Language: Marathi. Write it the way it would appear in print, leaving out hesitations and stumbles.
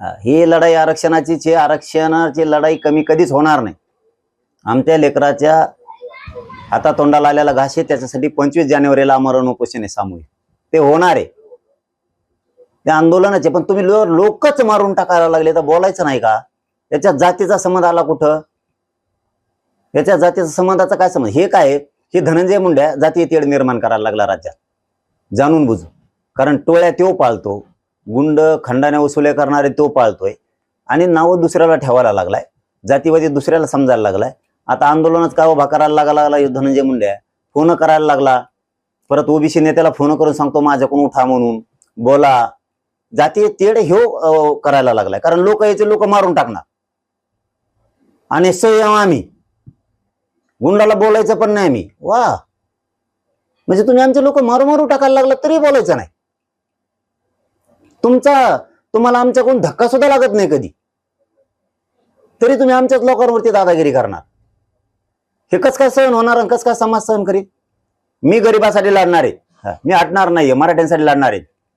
ही लढाई आरक्षणाची आरक्षणाची लढाई कमी कधीच होणार नाही. आमच्या लेकराच्या हातातोंडाला आलेला घास आहे, त्याच्यासाठी 25 जानेवारीला आमरण उपोषण आहे सामूहिक. ते होणार आहे, ते आंदोलनाचे. पण तुम्ही लोकच मारून टाकायला लागले तर बोलायचं नाही का? याच्या जातीचा संबंध आला कुठं? याच्या जातीचा संबंधाचा काय संबंध? हे काय, हे धनंजय मुंडे जातीय तेढ निर्माण करायला लागला राज्यात, जाणून बुजून. कारण टोळ्या तो पाळतो, गुंड खंडाने वसुले करणारे तो पाळतोय, आणि नावं दुसऱ्याला ठेवायला लागलाय, जातीवादी दुसऱ्याला समजायला लागलाय. आता आंदोलनात का उभा करायला लागला धनंजय मुंडे, फोन करायला लागला. परत ओबीसी नेत्याला फोन करून सांगतो माझ्याकडून उठा म्हणून, बोला. जातीय तेढ ह्यो करायला लागलाय, कारण लोक याचे लोक मारून टाकणार. आणि संयम आम्ही, गुंडाला बोलायचं पण नाही आम्ही. वा, म्हणजे तुम्ही आमचे लोक मारू टाकायला लागला तरी बोलायचं नाही. तुम्हाला आमच्याकडून धक्का सुद्धा लागत नाही कधी, तरी तुम्ही आमच्याच लोकांवरती दादागिरी करणार. हे कस काय सहन होणार? कस काय समाज सहन करीत? मी गरिबासाठी लढणार आहे, मी हटणार नाहीये, मराठ्यांसाठी लढणार आहे.